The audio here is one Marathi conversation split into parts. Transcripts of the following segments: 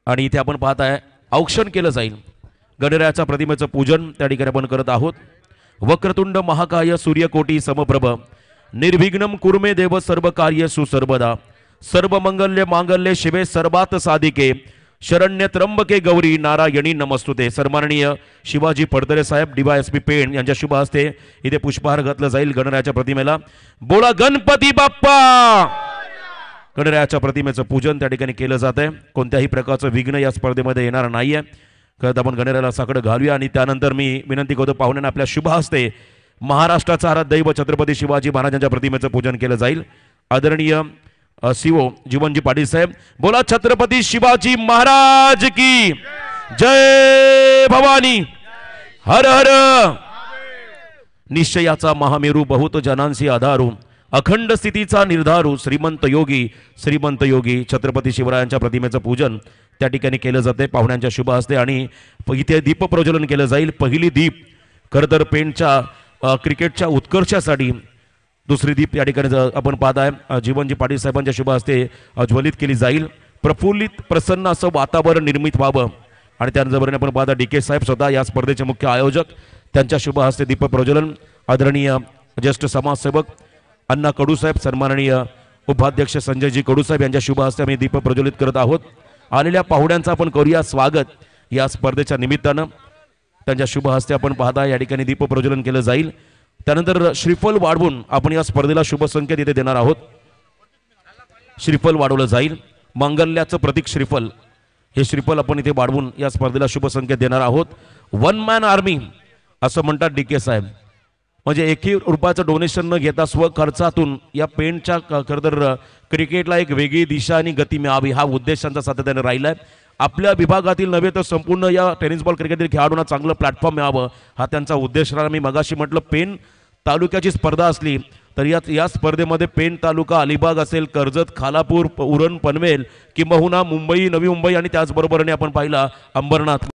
आणि इथे आपण पाहताय औक्षण केलं जाईल। गणरायाच्या प्रतिमेचं पूजन त्या ठिकाणी आपण करत आहोत। वक्रतुंड महाकाय सूर्यकोटी समप्रभ निर्विघ्नं कुर्मे देव सर्व कार्य सुसर्वदा सर्व मंगल्य मांगल्य शिवे सर्वात साधिके शरण्य त्र्यंबके गौरी नारायणी नमस्तुते। सन्माननीय शिवाजी पडतरे साहेब DYSP पेण यांच्या शुभ हस्ते इथे पुष्पहार घातला जाईल गणरायाच्या प्रतिमेला। बोला गणपती बाप्पा। गणरायाच्या प्रतिमेचं पूजन त्या ठिकाणी केलं जात आहे। कोणत्याही प्रकारचं विघ्न या स्पर्धेमध्ये येणार नाहीये। खरं आपण गणरायाला साकडं घालूया आणि त्यानंतर मी विनंती करतो पाहुण्यांना आपल्या शुभ हस्ते महाराष्ट्राचा आराध्य दैव छत्रपती शिवाजी महाराजांच्या प्रतिमेचं पूजन केलं जाईल। आदरणीय सीओ जीवनजी पाटील साहेब बोला छत्रपती शिवाजी महाराज की जय भवानी। हर हर निश्चयाचा महामेरू बहुत जनांसी आधारू अखंड स्थितीचा निर्धारू श्रीमंत योगी छत्रपती शिवरायांच्या प्रतिमेचं पूजन त्या ठिकाणी केलं जाते पाहुण्यांच्या शुभ हस्ते आणि इथे दीप प्रज्वलन केलं जाईल। पहिली दीप खरतर पेणच्या क्रिकेटच्या उत्कर्षासाठी दुसरी दीप या ठिकाणी आपण पाहत आहे जीवनजी पाटील साहेबांच्या शुभ हस्ते ज्वलित केली जाईल। प्रफुल्लित प्रसन्न असं वातावरण निर्मित व्हावं आणि त्याचबरोबर आपण पाहता DK साहेब स्वतः या स्पर्धेचे मुख्य आयोजक त्यांच्या शुभ हस्ते दीप प्रज्वलन। आदरणीय ज्येष्ठ समाजसेवक अण्णा कडू साहेब सन्माननीय उपाध्यक्ष संजयजी कडू साहेब यांच्या शुभ हस्ते आम्ही दीप प्रज्वलित करत आहोत। आलेल्या पाहुण्यांचा आपण करूया स्वागत या स्पर्धेच्या निमित्तानं त्यांच्या शुभ हस्ते आपण पाहता या ठिकाणी दीप प्रज्वलन केलं जाईल। त्यानंतर श्रीफल वाढवून आपण या स्पर्धेला शुभ संकेत इथे देणार आहोत। श्रीफल वाढवलं जाईल मंगल्याचं प्रतीक श्रीफल हे श्रीफल आपण इथे वाढवून या स्पर्धेला शुभ संकेत देणार आहोत। वन मॅन आर्मी असं म्हणतात DK साहेब म्हणजे एकही रुपयाचं डोनेशन न घेता स्वखर्चातून या पेणच्या खरतर क्रिकेटला एक वेगळी दिशा आणि गती मिळावी हा उद्देश त्यांचा सातत्याने राहिला आहे। आपल्या विभागातील नव्हे तर संपूर्ण या टेनिस बॉल क्रिकेटतील खेळाडूंना चांगलं प्लॅटफॉर्म मिळावं हा त्यांचा उद्देश राहिला। मी मगाशी म्हटलं पेण तालुक्याची स्पर्धा असली तर या स्पर्धेमध्ये पेण तालुका अलिबाग असेल कर्जत खालापूर उरण पनवेल किंबहुना मुंबई नवी मुंबई आणि त्याचबरोबरने आपण पाहिला अंबरनाथ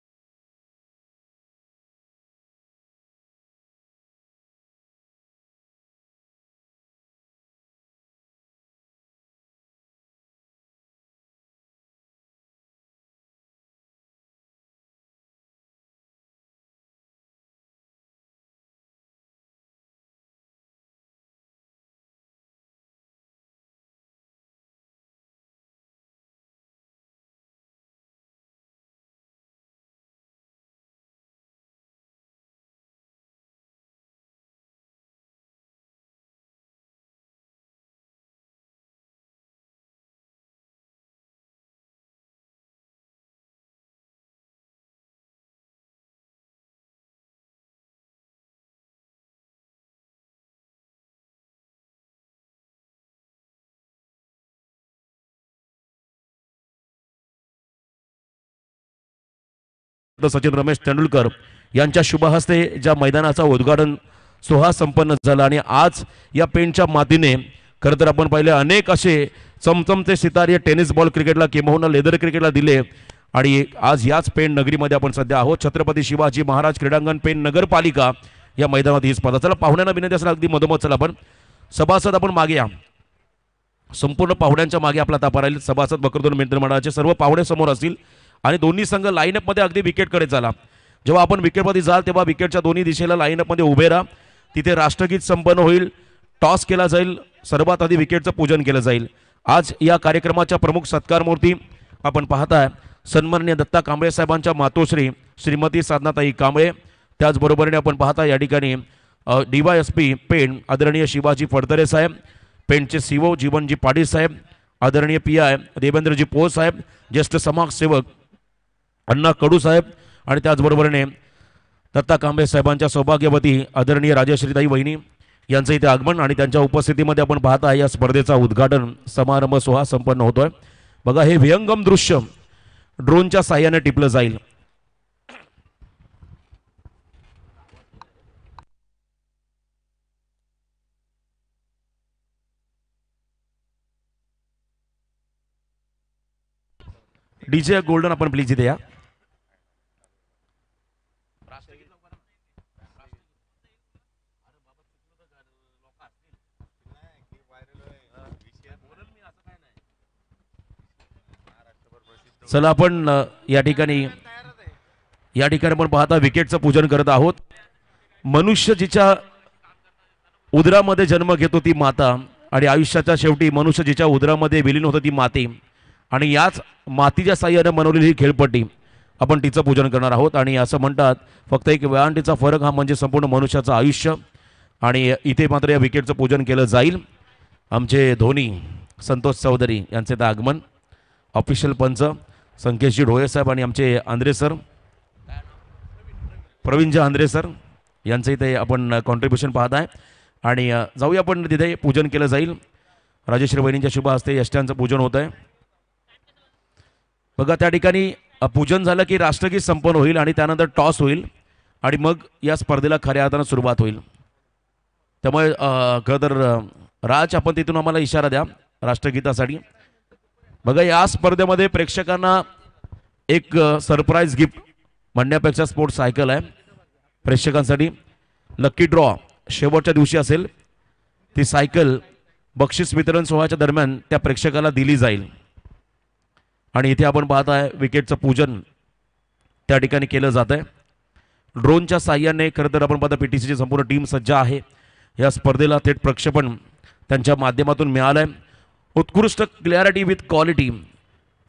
सचिन रमेश तेंडुलकर यांच्या शुभ हस्ते ज्या मैदानाचा उद्घाटन सोहळा संपन्न झाला आणि आज या पेणच्या मातीने खरं तर आपण पाहिले अनेक असे चमचमचे सितारे टेनिस बॉल क्रिकेटला किंबहुना लेदर क्रिकेटला दिले आणि आज याच पेण नगरीमध्ये आपण सध्या आहोत। छत्रपती शिवाजी महाराज क्रीडांगण पेण नगरपालिका या मैदानात ही स्पर्धा। चला पाहुण्यांना विनंती असेल अगदी मधोमध चला आपण सभासद आपण मागे या संपूर्ण पाहुण्यांच्या मागे आपला तापा राहील। सभासद वक्रतुंड मित्रमंडळाचे सर्व पाहुणे समोर असतील आणि दोन्ही संघ लाईनअप मध्ये अगदी विकेटकडे चला। जेव्हा आपण विकेटमध्ये जाल तेव्हा विकेटच्या दोन्ही दिशेला लाईनअप मध्ये उभे राहा। तिथे राष्ट्रगीत संपन्न होईल टॉस केला जाईल सर्वात आधी विकेटचं पूजन केलं जाईल। आज या कार्यक्रमाच्या प्रमुख सत्कार मूर्ती आपण पाहताय सन्माननीय दत्ता कांबळे साहेबांच्या मातोश्री श्रीमती साधनाताई कांबळे। त्याचबरोबरीने आपण पाहता या ठिकाणी DYSP पेण आदरणीय शिवाजी पडतरे साहेब पेणचे CO जीवनजी पाटील साहेब आदरणीय PI देवेंद्रजी पोळ साहेब ज्येष्ठ समाजसेवक अण्णा कडू साहेब आणि त्याचबरोबरीने दत्ता कांबळे साहेबांच्या सौभाग्यवती आदरणीय राजश्रीताई वहिनी यांचं इथे आगमन आणि त्यांच्या उपस्थितीमध्ये आपण पाहता या स्पर्धेचा उद्घाटन समारंभ सोहळा संपन्न होतोय। बघा हे विहंगम दृश्य ड्रोनच्या साहाय्याने टिपलं जाईल। DJ गोल्डन आपण प्लीज इथे या। चला आपण या ठिकाणी आपण पाहता विकेटचं पूजन करत आहोत. मनुष्य जिच्या उदरामध्ये जन्म घेतो ती माता आणि आयुष्याच्या शेवटी मनुष्य जिच्या उदरामध्ये विलीन होतं ती माती आणि याच मातीच्या साह्याने बनवलेली ही खेळपट्टी आपण तिचं पूजन करणार आहोत. आणि असं म्हणतात फक्त एक वेळांटीचा फरक हा म्हणजे संपूर्ण मनुष्याचं आयुष्य. आणि इथे मात्र या विकेटचं पूजन केलं जाईल. आमचे धोनी संतोष चौधरी यांचे ते आगमन, ऑफिशियल पंच संकेशजी ढोळे साहेब आणि आमचे Andre sir, Pravinji Andre sir यांचं इथे आपण कॉन्ट्रीब्युशन पाहत आहे. आणि जाऊया आपण तिथे पूजन केलं जाईल. राजेश्री वहिनींच्या शुभ हस्ते यष्ट्यांचं पूजन होत आहे. बघा त्या ठिकाणी पूजन झालं की राष्ट्रगीत संपन्न होईल आणि त्यानंतर टॉस होईल आणि मग या स्पर्धेला खऱ्या अर्थानं सुरुवात होईल. त्यामुळे खरं तर राज आपण तिथून आम्हाला इशारा द्या राष्ट्रगीतासाठी. बघा या स्पर्धेमध्ये प्रेक्षकांना एक सरप्राईज गिफ्ट म्हणण्यापेक्षा स्पोर्ट्स सायकल आहे प्रेक्षकांसाठी. लकी ड्रॉ शेवटच्या दिवशी असेल. ती सायकल बक्षीस वितरण सोहळ्याच्या दरम्यान त्या प्रेक्षकाला दिली जाईल. आणि इथे आपण पाहताय विकेटचं पूजन त्या ठिकाणी केलं जात आहे. ड्रोनच्या साह्याने खरं तर आपण पाहता PTCची संपूर्ण टीम सज्ज आहे. या स्पर्धेला थेट प्रक्षेपण त्यांच्या माध्यमातून मिळालं आहे. उत्कृष्ट clarity with quality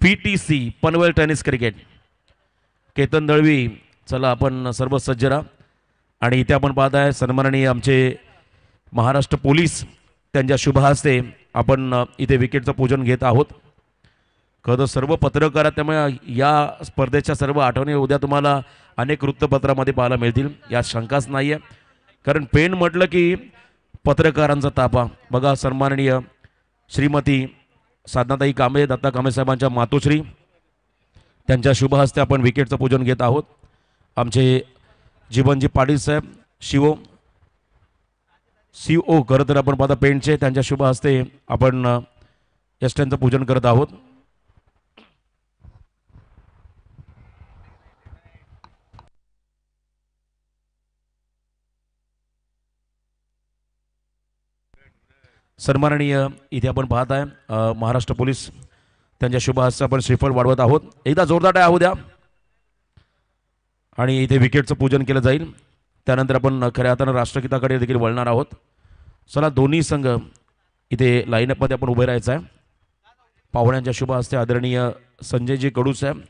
PTC Panvel tennis cricket. Ketan Dalvi चला आपण सर्व सज्ज राहा. आणि इथे आपण पाहताय सन्माननीय आमचे महाराष्ट्र पोलीस त्यांच्या शुभ हस्ते आपण इथे विकेटचं पूजन घेत आहोत. खरं तर सर्व पत्रकार आहेत त्यामुळे या स्पर्धेच्या सर्व आठवणी उद्या तुम्हाला अनेक वृत्तपत्रामध्ये पाहायला मिळतील यात शंकाच नाही आहे. कारण पेन म्हटलं की पत्रकारांचा तापा. बघा सन्माननीय श्रीमती साधनाताई कांबळे दत्ता कांबळे साहेबांच्या मातोश्री त्यांच्या शुभ हस्ते आपण विकेटचं पूजन घेत आहोत. आमचे जीवनजी पाटील साहेब CO खरं तर आपण पाहता पेंटचे त्यांच्या शुभ हस्ते आपण यष्ट्यांचं पूजन करत आहोत. सन्माननीय इथे आपण पाहत आहे महाराष्ट्र पोलीस त्यांच्या शुभ हस्ते आपण श्रीफळ वाढवत आहोत. एकदा जोरदार टाळ्या होऊ द्या. आणि इथे विकेटचं पूजन केलं जाईल. त्यानंतर आपण खऱ्या अर्थानं राष्ट्रगीताकडे देखील वळणार आहोत. चला दोन्ही संघ इथे लाईनअपमध्ये आपण उभे राहायचं आहे. पाहुण्यांच्या शुभ हस्ते आदरणीय संजयजी कडू साहेब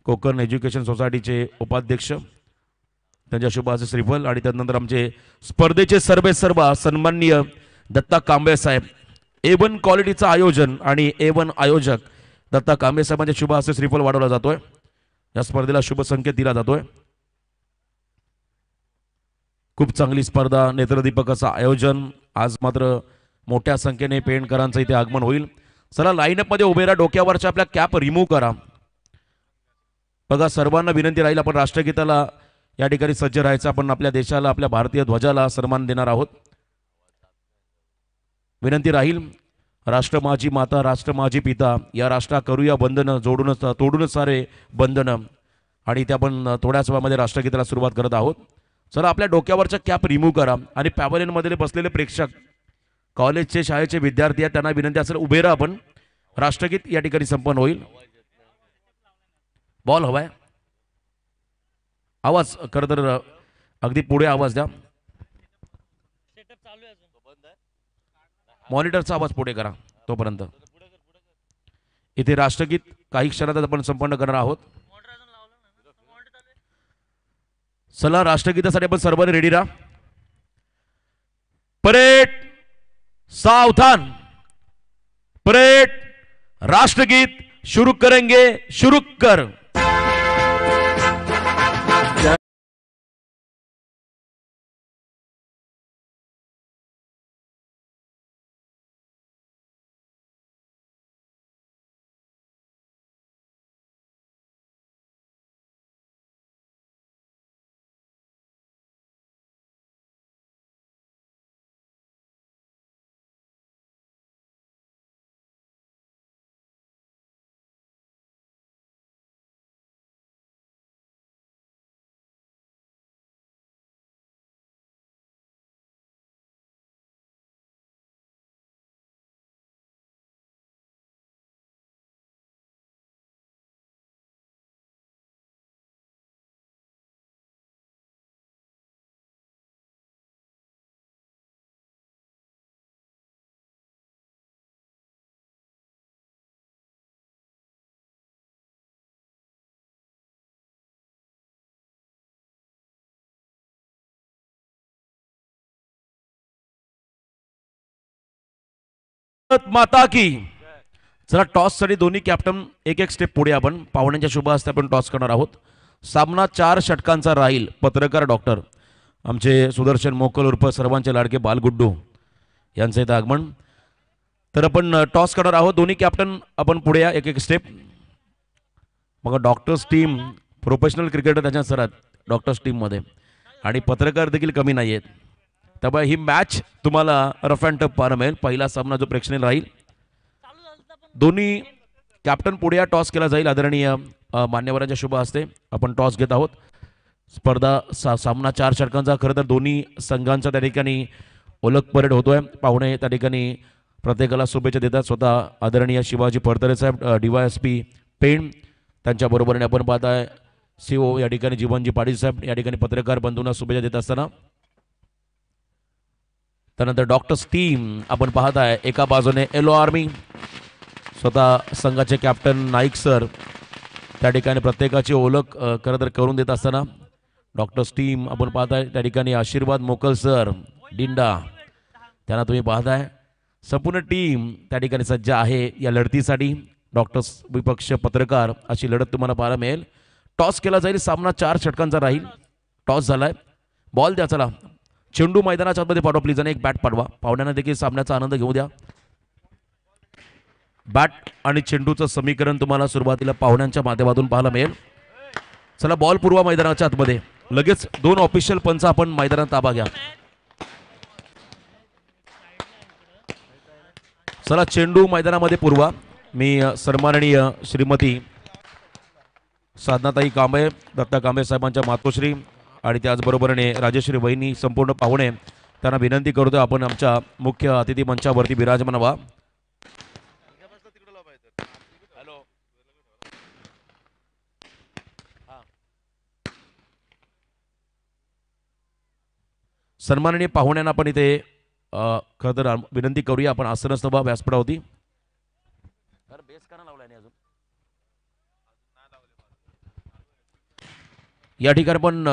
कोकण एज्युकेशन सोसायटीचे उपाध्यक्ष त्यांच्या शुभ हस्ते श्रीफळ. आणि त्यानंतर आमचे स्पर्धेचे सर्वेसर्वा सन्माननीय दत्ता कांबळे साहेब A1 क्वालिटीचं आयोजन आणि A1 आयोजक दत्ता कांबळे साहेबांच्या शुभ हस्ते श्रीफळ वाढवला जातोय. या स्पर्धेला शुभ संकेत दिला जातोय. खूप चांगली स्पर्धा नेत्रदीपकाचं आयोजन. आज मात्र मोठ्या संख्येने पेंडकरांचं इथे आगमन होईल. चला लाईनअपमध्ये उभे राहा. डोक्यावरच्या आपल्या कॅप रिमूव्ह करा. बघा सर्वांना विनंती राहील आपण राष्ट्रगीताला या ठिकाणी सज्ज राहायचं. आपण आपल्या देशाला आपल्या भारतीय ध्वजाला सन्मान देणार आहोत. विनंती राहील राष्ट्र माझी माता राष्ट्र माझी पिता या राष्ट्रा करूया बंधन जोडूनच तोडूनच सारे बंधन. आणि ते आपण थोड्याच वेळामध्ये राष्ट्रगीताला सुरुवात करत आहोत. चला आपल्या डोक्यावरच्या कॅप रिमूव्ह करा. आणि पॅव्हलियनमध्ये बसलेले प्रेक्षक कॉलेजचे शाळेचे विद्यार्थी आहेत त्यांना विनंती असेल उभे राहा. आपण राष्ट्रगीत या ठिकाणी संपन्न होईल. बॉल हवाय आवाज खरं तर अगदी पुढे आवाज द्या. मॉनिटरचा आवाज पुढे करा तोपर्यंत. इथे राष्ट्रगीत काही क्षणात आपण संपन्न करणार आहोत. चला राष्ट्रगीतासाठी आपण सर्वांनी रेडी राहा. परेड सावधान. परेड राष्ट्रगीत शुरू करेंगे. शुरू कर. भारत माता की. चला टॉस साठी दोन्ही कॅप्टन एक एक स्टेप पुढे. आपण पाहुण्यांच्या शुभ हस्ते आपण टॉस करणार आहोत. सामना 4 षटकांचा राहील. पत्रकार डॉक्टर आमचे सुदर्शन मोकल उर्फ सर्वांचे लाडके बालगुड्डू यांचे इथं आगमन. तर आपण टॉस करणार आहोत. दोन्ही कॅप्टन आपण पुढे या एक एक स्टेप. मग डॉक्टर्स टीम प्रोफेशनल क्रिकेटर त्याच्या सरात डॉक्टर्स टीममध्ये आणि पत्रकार देखील कमी नाही आहेत. त्यामुळे ही मॅच तुम्हाला रफ अँड टफ पाहायला मिळेल. पहिला सामना जो प्रेक्षणीय राहील. दोन्ही कॅप्टन पुढे या. टॉस केला जाईल. आदरणीय मान्यवरांच्या शुभ हस्ते आपण टॉस घेत आहोत. स्पर्धा सामना 4 षटकांचा. खरं तर दोन्ही संघांचा त्या ठिकाणी ओळख परेड होतोय. पाहुणे त्या ठिकाणी प्रत्येकाला शुभेच्छा देतात. स्वतः आदरणीय शिवाजी फडतरे साहेब DYSP पेण त्यांच्या बरोबरीने आपण पाहताय CO या ठिकाणी जीवनजी पाटील साहेब या ठिकाणी पत्रकार बंधूंना शुभेच्छा देत असताना. त्यानंतर डॉक्टर्स टीम आपण पाहताय. एका बाजूने येलो आर्मी स्वतः संघाचे कॅप्टन नाईक सर त्या ठिकाणी प्रत्येकाची ओळख खरं तर करून देत असताना डॉक्टर्स टीम आपण पाहताय. त्या ठिकाणी आशीर्वाद मोकल सर डिंडा त्यांना तुम्ही पाहताय. संपूर्ण टीम त्या ठिकाणी सज्ज आहे या लढतीसाठी. डॉक्टर्स विपक्ष पत्रकार अशी लढत तुम्हाला पाहायला मिळेल. टॉस केला जाईल. सामना 4 षटकांचा राहील. टॉस झालाय. बॉल द्या. चला चेंडू मैदानाच्या आतमध्ये पाठवा प्लीज आणि एक बॅट पाठवा. पाहुण्यांना देखील सामन्याचा आनंद घेऊ द्या. बॅट आणि चेंडूचं समीकरण तुम्हाला सुरुवातीला पाहुण्यांच्या माध्यमातून पाहायला मिळेल. चला बॉल पुरवा मैदानाच्या आतमध्ये. लगेच 2 ऑफिशियल पंच आपण मैदानात ताबा घ्या. चला चेंडू मैदानामध्ये पुरवा. मी सन्माननीय श्रीमती साधनाताई कांबळे दत्ता कांबळे साहेबांच्या मातोश्री आणि त्याचबरोबरीने राजेश्री वहिनी संपूर्ण पाहुणे त्यांना विनंती करतो आपण आमच्या मुख्य अतिथी मंचावरती विराजमान व्हा. सन्माननीय पाहुण्यांना आपण इथे खरं तर विनंती करूया. आपण आसनस्थ व्हा व्यासपीठावरती. या ठिकाणी पण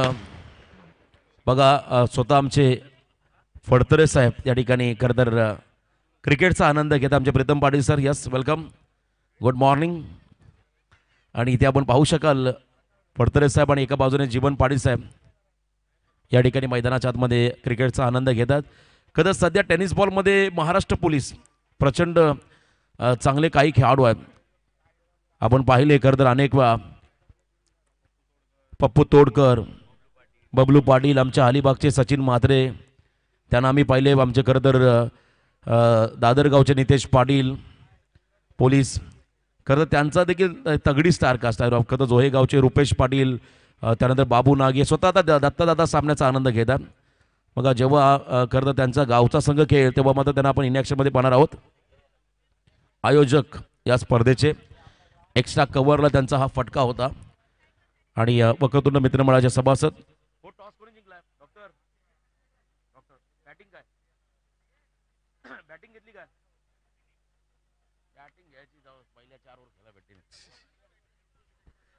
बघा स्वतः आमचे फडतरे साहेब या ठिकाणी खरं तर क्रिकेटचा आनंद घेतात. आमचे Pritam Patil sir. Yes welcome. Good morning. आणि इथे आपण पाहू शकाल फडतरे साहेब आणि एका बाजूने जीवन पाटील साहेब या ठिकाणी मैदानाच्या आतमध्ये क्रिकेटचा आनंद घेतात. खरं सध्या टेनिस बॉलमध्ये महाराष्ट्र पोलीस प्रचंड चांगले काही खेळाडू आहेत. आपण पाहिले खरं तर अनेक वेळा पप्पू तोडकर, बबलू पाटील, आमच्या अलिबागचे सचिन म्हात्रे, त्यांना आम्ही पाहिले. आमचे खरं तर दादरगावचे नितेश पाटील पोलीस. खरं तर त्यांचा देखील तगडी स्टार कास्ट आहे. खरं तर जोहेगावचे रुपेश पाटील, त्यानंतर बाबू नागे स्वतः आता दत्ता सामन्याचा आनंद घेतात. मग जेव्हा खरं तर त्यांचा गावचा संघ खेळ तेव्हा मात्र त्यांना आपण इनॅक्शनमध्ये पाहणार आहोत. आयोजक या स्पर्धेचे एक्स्ट्रा कव्हरला त्यांचा हा फटका होता. आणि वक्रतुंड मित्रमंडळाचे सभासद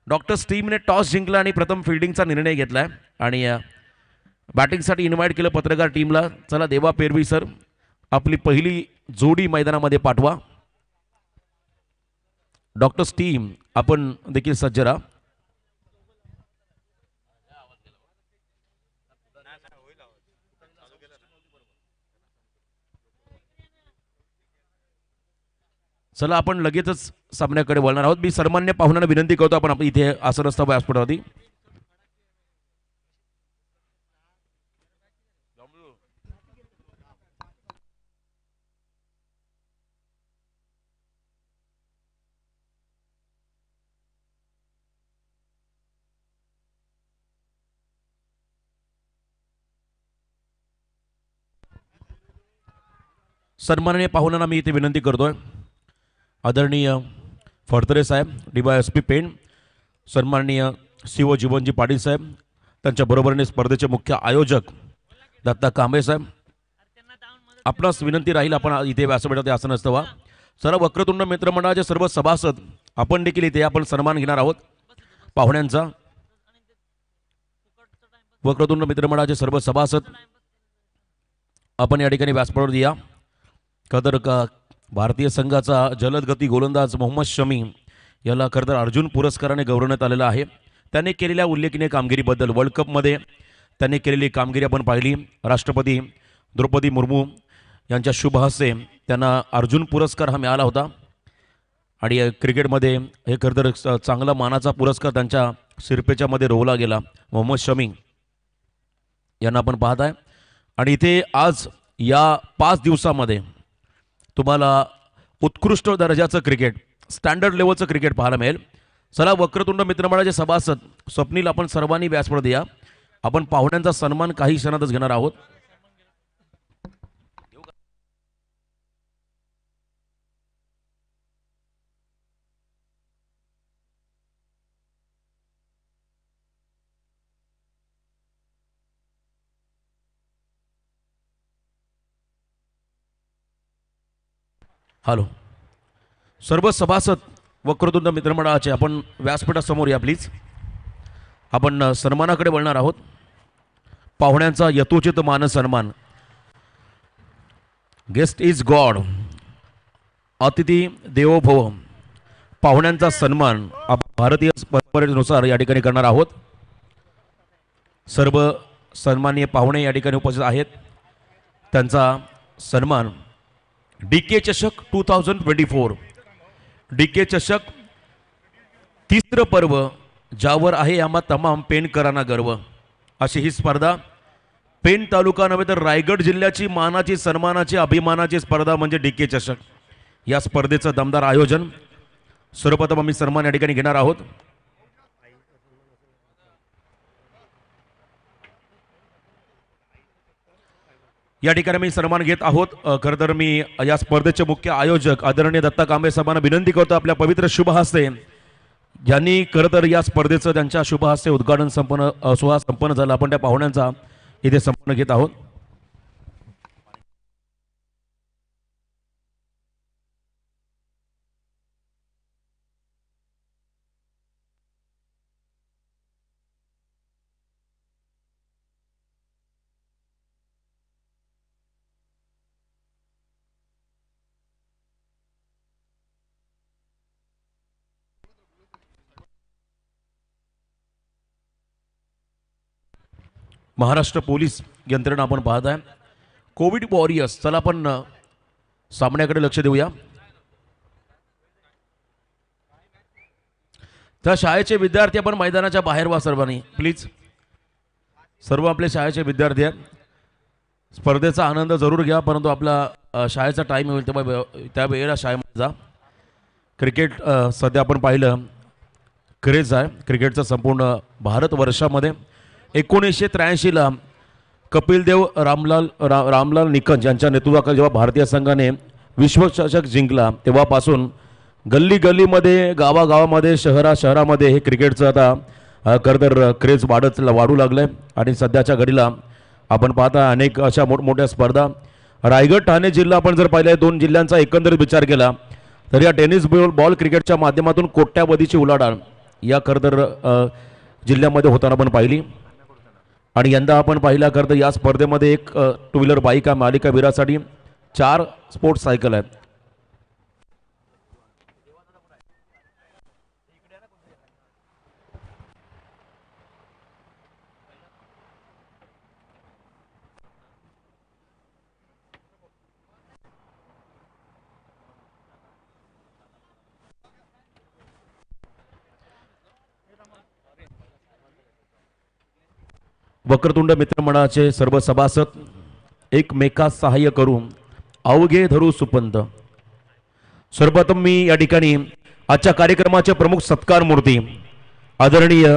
डॉक्टर्स टीमने टॉस जिंकला आणि प्रथम फिल्डिंगचा निर्णय घेतलाय आणि बॅटिंगसाठी इन्व्हाइट केलं पत्रकार टीमला. चला देवा पेरवी सर आपली पहिली जोडी मैदानामध्ये पाठवा. डॉक्टर्स टीम आपण देखील सज्ज राहा. चला आपण लगेचच सामन्याकडे वळणार आहोत. मी सर्वमान्य पाहुण्यांना विनंती करतो आपण इथे आसनस्थ व्यासपीठावरती. सन्माननीय पाहुण्यांना मी इथे विनंती करतोय. आदरणीय फडतरे साहेब DYSP पेण, सन्माननीय CO जीवनजी पाटील साहेब, त्यांच्या बरोबरीने स्पर्धेचे मुख्य आयोजक दत्ता कांबळे साहेब, आपणास विनंती राहील आपण इथे व्यासपीठात आसनस्थ व्हा. सर्व वक्रतुंड मित्रमंडळाचे सर्व सभासद आपण देखील इथे आपण सन्मान घेणार आहोत पाहुण्यांचा. वक्रतुंड मित्रमंडळाचे सर्व सभासद आपण या ठिकाणी व्यासपीठावर या. खदर भारतीय संघाचा जलदगती गोलंदाज मोहम्मद शमी याला खरं तर अर्जुन पुरस्काराने गौरवण्यात आलेला आहे. त्याने केलेल्या उल्लेखनीय कामगिरीबद्दल वर्ल्ड कपमध्ये त्यांनी केलेली कामगिरी आपण पाहिली. राष्ट्रपती द्रौपदी मुर्मू यांच्या शुभ हस्ते त्यांना अर्जुन पुरस्कार हा मिळाला होता. आणि क्रिकेटमध्ये हे खरं तर चांगला मानाचा पुरस्कार त्यांच्या सिरपेच्यामध्ये रोवला गेला. मोहम्मद शमी यांना आपण पाहत आहे. आणि इथे आज या 5 दिवसामध्ये तुम्हाला उत्कृष्ट दर्जाचं क्रिकेट, स्टँडर्ड लेवलचं क्रिकेट पाहायला मिळेल. चला वक्रतुंड मित्रमंडळाचे सभासद स्वप्नील, आपण सर्वांनी व्यासपीठावर या. आपण पाहुण्यांचा सन्मान काही क्षणातच घेणार आहोत. हॅलो, सर्व सभासद वक्रतुंड मित्रमंडळाचे आपण व्यासपीठासमोर या प्लीज. आपण सन्मानाकडे वळणार आहोत. पाहुण्यांचा यथोचित मान सन्मान. गेस्ट इज गॉड, अतिथी देवो भव. पाहुण्यांचा सन्मान भारतीय परंपरेनुसार या ठिकाणी करणार आहोत. सर्व सन्माननीय पाहुणे या ठिकाणी उपस्थित आहेत. त्यांचा सन्मान DK चषक 2024, DK चषक तिसरं पर्व, ज्यावर आहे आम्हा तमाम पेणकरांना गर्व, अशी ही स्पर्धा. पेण तालुका नव्हे तर रायगड जिल्ह्याची मानाची, सन्मानाची, अभिमानाची स्पर्धा म्हणजे DK चषक. या स्पर्धेचं दमदार आयोजन. सर्वप्रथम आम्ही सन्मान या ठिकाणी घेणार आहोत. या ठिकाणी मी सन्मान घेत आहोत. खरं तर मी या स्पर्धेचे मुख्य आयोजक आदरणीय दत्ता कांबळे साहेबांना विनंती करतो आपल्या पवित्र शुभ हस्ते, ज्यांनी खरं तर या स्पर्धेचं त्यांच्या शुभ हस्ते उद्घाटन सोहळा संपन्न झाला. आपण त्या पाहुण्यांचा इथे सन्मान घेत आहोत. महाराष्ट्र पोलीस यंत्रणा आपण पाहत आहे. कोविड वॉरियर्स, चला आपण सामन्याकडे लक्ष देऊया. त्या शाळेचे विद्यार्थी आपण मैदानाच्या बाहेर व्हा सर्वांनी प्लीज. सर्व आपले शाळेचे विद्यार्थी आहेत. स्पर्धेचा आनंद जरूर घ्या, परंतु आपला शाळेचा टाईम होईल तेव्हा त्या वेळेला शाळेमध्ये जा. क्रिकेट सध्या आपण पाहिलं क्रेज आहे क्रिकेटचं संपूर्ण भारतवर्षामध्ये. 1983ला कपिलदेव रामलाल निकंज यांच्या नेतृत्वाखाली जेव्हा भारतीय संघाने विश्वचषक जिंकला, तेव्हापासून गल्ली गल्लीमध्ये, गावागावामध्ये, शहरामध्ये हे क्रिकेटचं आता खरं तर क्रेज वाढू लागलंय. आणि सध्याच्या घडीला आपण पाहता अनेक अशा मोठमोठ्या स्पर्धा. रायगड ठाणे जिल्हा आपण जर पाहिलं, 2 जिल्ह्यांचा एकंदरीत विचार केला तर या टेनिस बॉल क्रिकेटच्या माध्यमातून कोट्यावधीची उलाढाल या खरं तर जिल्ह्यामध्ये होताना आपण पाहिली. आणि यंदा आपण पाहिला खरं तर या स्पर्धेमध्ये एक 2 व्हीलर बाईक आहे मालिका वीरासाठी, 4 स्पोर्ट्स सायकल आहेत. वक्रतुंड मित्रमंडळाचे सर्व सभासद एकमेकास सहाय्य करून अवघे धरू सुपंत. सर्वप्रथम मी या ठिकाणी आजच्या कार्यक्रमाचे प्रमुख सत्कार मूर्ती आदरणीय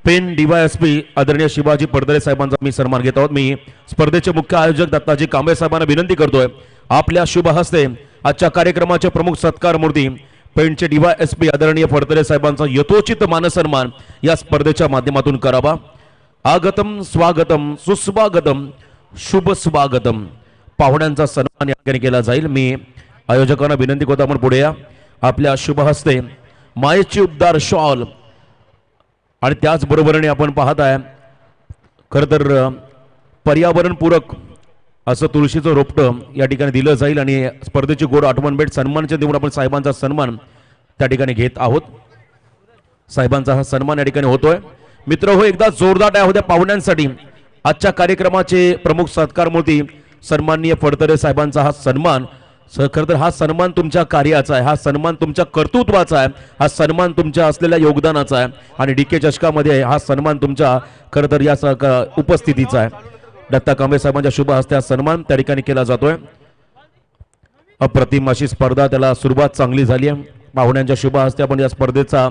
पेन DYSP आदरणीय शिवाजी पडदरे साहेबांचा मी सन्मान घेत आहोत. मी स्पर्धेचे मुख्य आयोजक दत्ताजी कांबळे साहेबांना विनंती करतोय आपल्या शुभ हस्ते आजच्या कार्यक्रमाचे प्रमुख सत्कार मूर्ती पेनचे DYSP आदरणीय पडदरे साहेबांचा यथोचित मानसन्मान या स्पर्धेच्या माध्यमातून करावा. आगतम स्वागतम सुस्वागतम शुभ स्वागतम. पाहुण्यांचा सन्मान या ठिकाणी केला जाईल. मी आयोजकांना विनंती करतो आपण पुढे या. आपल्या शुभ हस्ते मायेची उबदार शॉल आणि त्याचबरोबरीने आपण पाहत आहे खरं तर पर्यावरणपूरक असं तुळशीचं रोपटं या ठिकाणी दिलं जाईल आणि स्पर्धेची गोड आठवण भेट सन्मानच्या देऊन आपण साहेबांचा सन्मान त्या ठिकाणी घेत आहोत। साहेबांचा हा सन्मान या ठिकाणी होतोय। मित्र हो, एकदा जोरदार टाळ्या होत्या पाहुण्यांसाठी। आजच्या कार्यक्रमाचे प्रमुख सत्कार मूर्ती सन्माननीय फडतरे साहेबांचा हा सन्मान। खरं तर हा सन्मान तुमच्या कार्याचा आहे, हा सन्मान तुमच्या कर्तृत्वाचा आहे, हा सन्मान तुमच्या असलेल्या योगदानाचा आहे आणि डीके चषकामध्ये हा सन्मान तुमच्या खरं तर या उपस्थितीचा आहे। दत्ता कांबळे साहेबांच्या शुभ हस्ते हा सन्मान त्या ठिकाणी केला जातोय। अप्रतिम अशी स्पर्धा, त्याला सुरुवात चांगली झाली आहे। पाहुण्यांच्या शुभ हस्ते आपण या स्पर्धेचा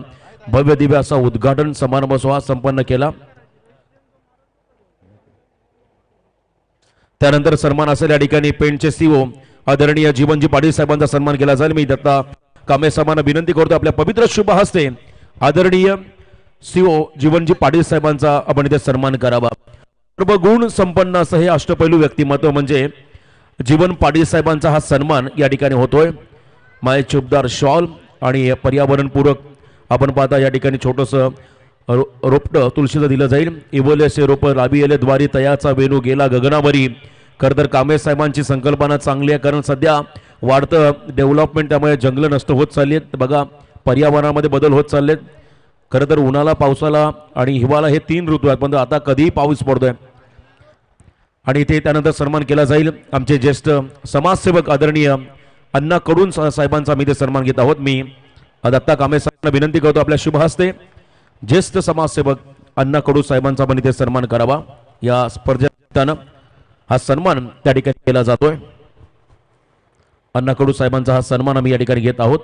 भव्य दिव्य असा उद्घाटन समारंभ सोहळा संपन्न केला। त्यानंतर सन्मान असेल या ठिकाणी पेंटचे सीओ आदरणीय जीवनजी पाटील साहेबांचा सन्मान केला जाईल। मी दत्ता कांबळे साहेबांना विनंती करतो आपल्या पवित्र शुभ हस्ते आदरणीय सीओ जीवनजी पाटील साहेबांचा आपण इथे सन्मान करावा। सर्व गुण संपन्न असं हे अष्टपैलू व्यक्तिमत्व म्हणजे जीवन पाटील साहेबांचा हा सन्मान या ठिकाणी होतोय। माय चुबदार शॉल आणि पर्यावरणपूरक आपण पाहता या ठिकाणी छोटंसं रोपटं तुळशीचं दिलं जाईल। इवोलेसे रोप राबियले द्वारी तयाचा वेणू गेला गगनावरी। खरं तर कांबळे साहेबांची संकल्पना चांगली आहे, कारण सध्या वाढतं डेव्हलपमेंट त्यामुळे जंगलं नष्ट होत चालली आहेत। बघा, पर्यावरणामध्ये बदल होत चाललेत। खरं तर उन्हाळा, पावसाळा आणि हिवाळा हे 3 ऋतू आहेत, पण आता कधीही पाऊस पडतोय आणि इथे त्यानंतर सन्मान केला जाईल। आमचे ज्येष्ठ समाजसेवक आदरणीय अण्णा कडून साहेबांचा मी ते सन्मान घेत आहोत। मी दत्ता कांबळे साहेबांना विनंती करतो आपल्या शुभ हस्ते ज्येष्ठ समाजसेवक अण्णा कडू साहेबांचा पण इथे सन्मान करावा। या स्पर्धेत हा सन्मान त्या ठिकाणी केला जातोय। अण्णा कडू साहेबांचा हा सन्मान आम्ही या ठिकाणी घेत आहोत।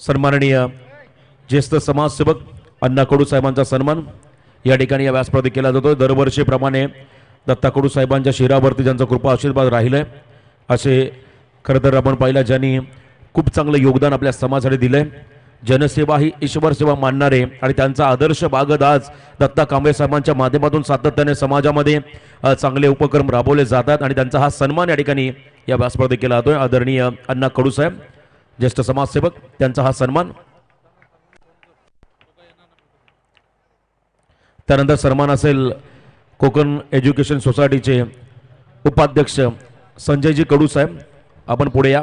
सन्माननीय ज्येष्ठ समाजसेवक अण्णा कडू साहेबांचा सन्मान या ठिकाणी या व्यासपीठावर केला जातो। दरवर्षीप्रमाणे दत्ता कडू साहेबांच्या शिरावरती ज्यांचा कृपा आशीर्वाद राहिलाय असे खरं तर आपण पाहिलं ज्यांनी खूप चांगलं योगदान आपल्या समाजासाठी दिलंय। जनसेवा ही ईश्वर सेवा मानणारे आणि त्यांचा आदर्श बागत आज दत्ता कांबळे साहेबांच्या माध्यमातून सातत्याने समाजामध्ये चांगले उपक्रम राबवले जातात आणि त्यांचा हा सन्मान या ठिकाणी या व्यासपीठावर केला जातोय। आदरणीय अण्णा कडू साहेब ज्येष्ठ समाजसेवक त्यांचा हा सन्मान। त्यानंतर सन्मान असेल कोकण एज्युकेशन सोसायटीचे उपाध्यक्ष संजयजी कडू साहेब, आपण पुढे या।